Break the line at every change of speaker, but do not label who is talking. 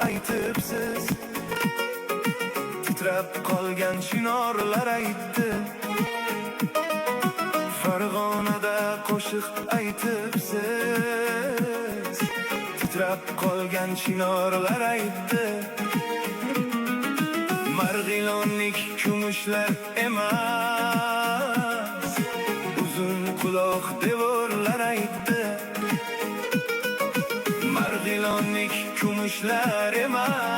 aytibsiz, titrab qolgan chinorlar aytdi. Farg'onada qo'shiq aytibsiz, titrab qolgan chinorlar aytdi. Marg'ilonlik kumushlar emas, uzun quloq devorlar aytdi. Marg'ilonlik kumushlar emas,